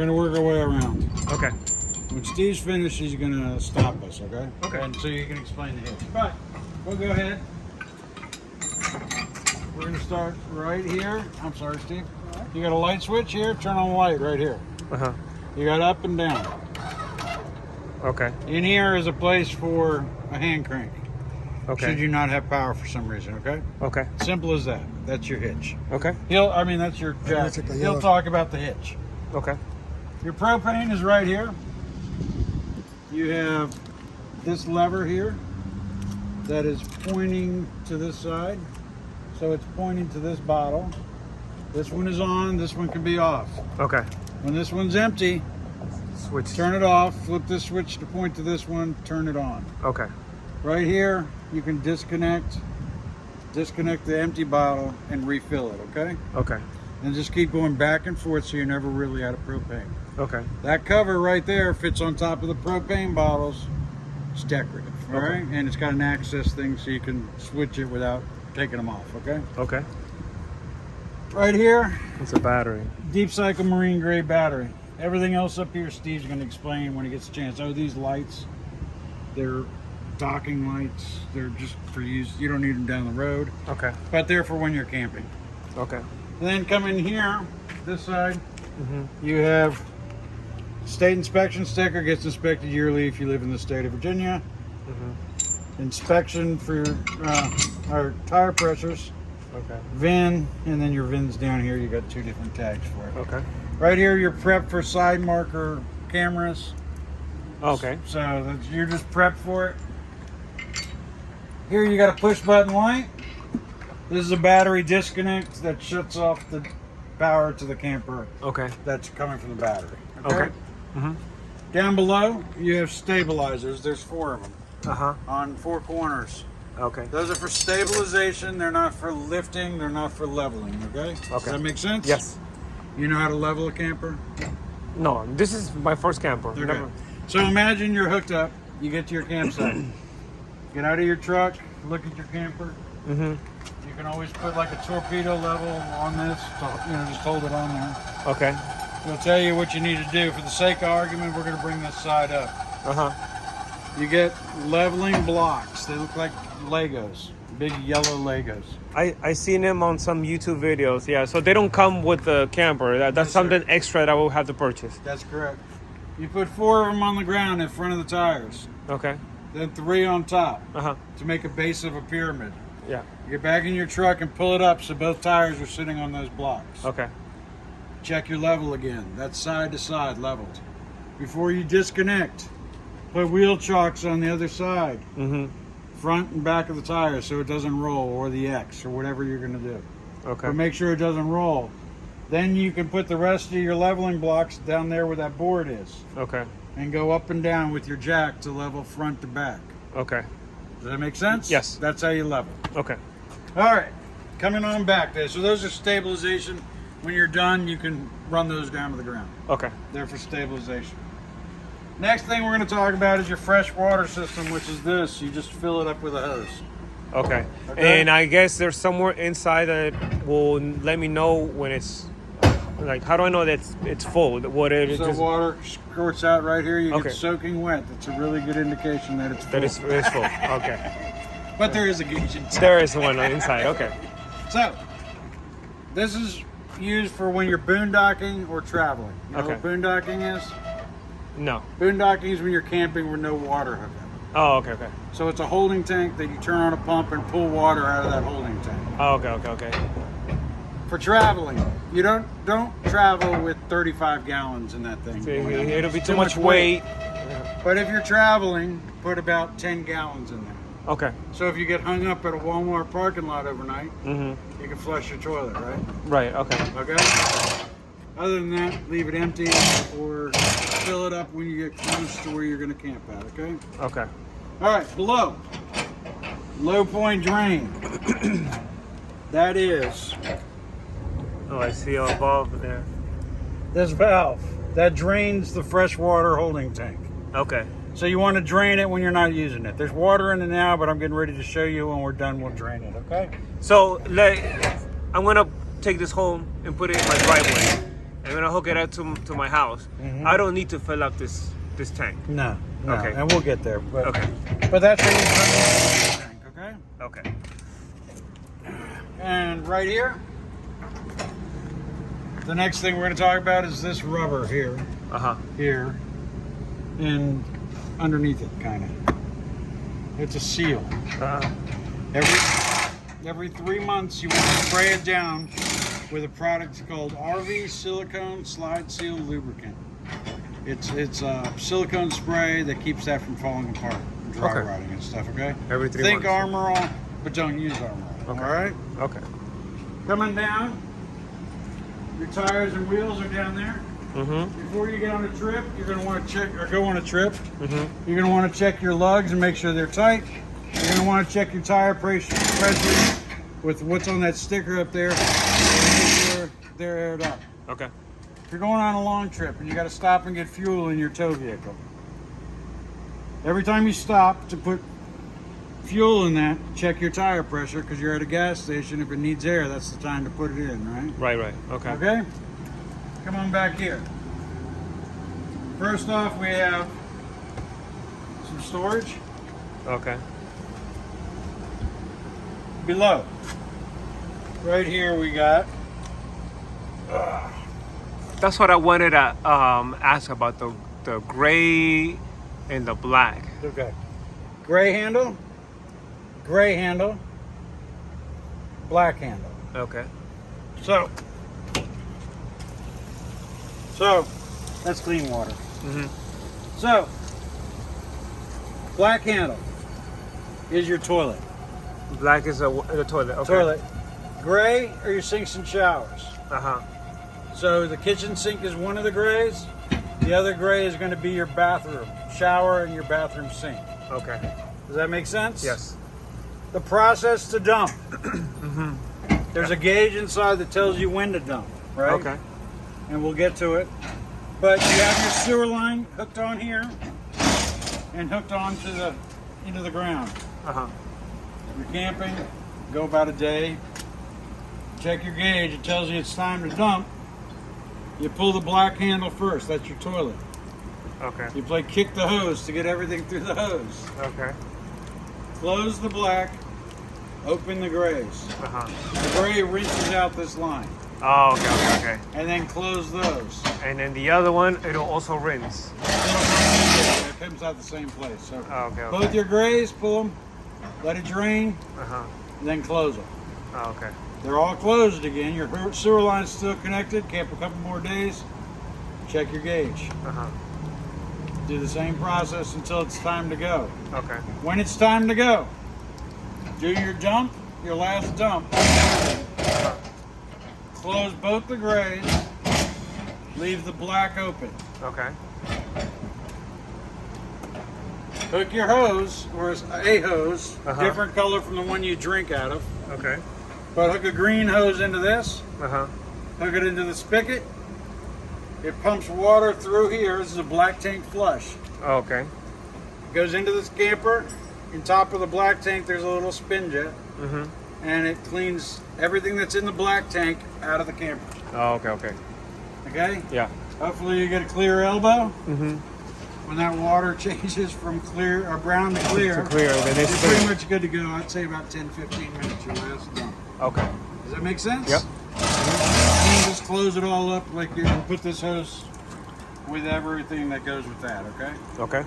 We're gonna work our way around. Okay. When Steve's finished, he's gonna stop us, okay? Okay. And so you can explain the hitch. But we'll go ahead. We're gonna start right here. I'm sorry, Steve. You got a light switch here, turn on the light right here. Uh-huh. You got up and down. Okay. In here is a place for a hand crank. Okay. Should you not have power for some reason, okay? Okay. Simple as that. That's your hitch. Okay. That's your jack. He'll talk about the hitch. Okay. Your propane is right here. You have this lever here that is pointing to this side. So it's pointing to this bottle. This one is on, this one can be off. Okay. When this one's empty, Switch. turn it off, flip this switch to point to this one, turn it on. Okay. Right here, you can disconnect the empty bottle and refill it, okay? Okay. And just keep going back and forth so you're never really out of propane. Okay. That cover right there fits on top of the propane bottles. It's decorative, all Okay. right? And it's got an access thing so you can switch it without taking them off, okay? Okay. Right here, It's a battery. deep cycle marine grade battery. Everything else up here, Steve's gonna explain when he gets a chance. Oh, these lights, they're docking lights. They're just for use. You don't need them down the road, Okay. but they're for when you're camping. Okay. Then come in here, this side, Mm-hmm. you have state inspection sticker, gets inspected yearly if you live in the state of Virginia. Mm-hmm. Inspection for our tire pressures, Okay. VIN, and then your VIN's down here. You got two different tags for it. Okay. Right here, you're prepped for side marker cameras. Okay. So you're just prepped for it. Here you got a push button light. This is a battery disconnect that shuts off the power to the camper Okay. that's coming from the battery. Okay. Mm-hmm. Down below, you have stabilizers. There's 4 of them Uh-huh. on 4 corners. Okay. Those are for stabilization. They're not for lifting. They're not for leveling, okay? Does Okay. that make sense? Yes. You know how to level a camper? No, this is my first camper. Okay. Never- So imagine you're hooked up. You get to your campsite. Get out of your truck. Look at your camper. Mm-hmm. You can always put like a torpedo level on this. Just hold it on there. Okay. It'll tell you what you need to do. For the sake of argument, we're going to bring this side up. Uh-huh. You get leveling blocks. They look like Legos. Big yellow Legos. I seen them on some YouTube videos. Yeah, so they don't come with the camper. That's Yes, sir. something extra that I will have to purchase. That's correct. You put 4 of them on the ground in front of the tires. Okay. Then 3 on top Uh-huh. to make a base of a pyramid. Yeah. You get back in your truck and pull it up so both tires are sitting on those blocks. Okay. Check your level again. That's side to side leveled. Before you disconnect, put wheel chocks on the other side, Mm-hmm. front and back of the tire so it doesn't roll, or the X, or whatever you're going to do. Okay. But make sure it doesn't roll. Then you can put the rest of your leveling blocks down there where that board is Okay. and go up and down with your jack to level front to back. Okay. Does that make sense? Yes. That's how you level. Okay. All right, coming on back there. So those are stabilization. When you're done, you can run those down to the ground. Okay. They're for stabilization. Next thing we're going to talk about is your fresh water system, which is this. You just fill it up with a hose. Okay. Okay. And I guess there's somewhere inside that will let me know when it's like. How do I know that it's full? What it So just water squirts out right here. You Okay. get soaking wet. That's a really good indication that it's full. that it's full. Okay. But there is a gauge inside. There is one inside. Okay. So this is used for when you're boondocking or traveling. You know Okay. what boondocking is? No. Boondocking is when you're camping with no water hookup. Oh. Okay. Okay. So it's a holding tank that you turn on a pump and pull water out of that holding tank. Oh. Okay. Okay. Okay. For traveling, you don't travel with 35 gallons in that thing. So it'll be It's too much weight. But if you're traveling, put about 10 gallons in there. Okay. So if you get hung up at a Walmart parking lot overnight, Mm-hmm. you can flush your toilet, right? Right. Okay. Okay? Other than that, leave it empty or fill it up when you get close to where you're going to camp at, okay? Okay. All right, below. Low point drain. That is Oh, I see above there. this valve. That drains the fresh water holding tank. Okay. So you want to drain it when you're not using it. There's water in it now, but I'm getting ready to show you when we're done, we'll drain it, okay? So I'm gonna take this home and put it in my driveway, I'm gonna hook it up to my house. I don't need to fill up this tank. No. Okay. And we'll get there. But, Okay. But that's how you put it in the tank, okay? Okay. And right here, the next thing we're going to talk about is this rubber here. Here. And underneath it, kind of. It's a seal. Every 3 months, you want to spray it down with a product called RV Silicone Slide Seal Lubricant. It's a silicone spray that keeps that from falling apart, and dry rotting and stuff. Okay. Every 3 Think months. Armor All, but don't use Armor All. Okay. All right. Okay. Coming down, your tires and wheels are down there. Before you get on a trip, you're going to want to check, or go on a trip, you're going to want to check your lugs and make sure they're tight. You're going to want to check your tire pressure with what's on that sticker up there, and make sure they're aired up. Okay. If you're going on a long trip and you got to stop and get fuel in your tow vehicle, every time you stop to put fuel in that, check your tire pressure, because you're at a gas station. If it needs air, that's the time to put it in, right? Right. Okay. Okay? Come on back here. First off, we have some storage. Okay. Below. Right here we got... That's what I wanted to ask about the gray and the black. Okay. Gray handle, black handle. Okay. So that's clean water. So, black handle is your toilet. Black is the toilet. Okay. Toilet. Gray are your sinks and showers. So the kitchen sink is one of the grays. The other gray is going to be your bathroom shower and your bathroom sink. Okay. Does that make sense? Yes. The process to dump. There's a gauge inside that tells you when to dump, right? Okay. And we'll get to it. But you have your sewer line hooked on here and hooked on to into the ground. You're camping, go about a day. Check your gauge, it tells you it's time to dump. You pull the black handle first, that's your toilet. Okay. You play kick the hose to get everything through the hose. Okay. Close the black, open the grays. The gray rinses out this line. Oh, okay. And then close those. And then the other one, it'll also rinse. It comes out the same place. So Okay. both your grays, pull them, let it drain, and then close them. Okay. They're all closed again. Your sewer line's still connected. Camp a couple more days. Check your gauge. Do the same process until it's time to go. Okay. When it's time to go, do your dump, your last dump. Close both the grays. Leave the black open. Okay. Hook your hose, or a hose, different color from the one you drink out of. Okay. But hook a green hose into this. Uh-huh. Hook it into the spigot. It pumps water through here. This is a black tank flush. Oh, okay. It goes into this camper. On top of the black tank, there's a little spin jet. Mm-hmm. And it cleans everything that's in the black tank out of the camper. Oh, okay, okay. Okay? Yeah. Hopefully you get a clear elbow. Mm-hmm. When that water changes from clear or brown to clear, then it's it's pretty much good to go. I'd say about 10-15 minutes your last dump. Okay. Does that make sense? Yep. And then just close it all up like you put this hose with everything that goes with that, okay? Okay.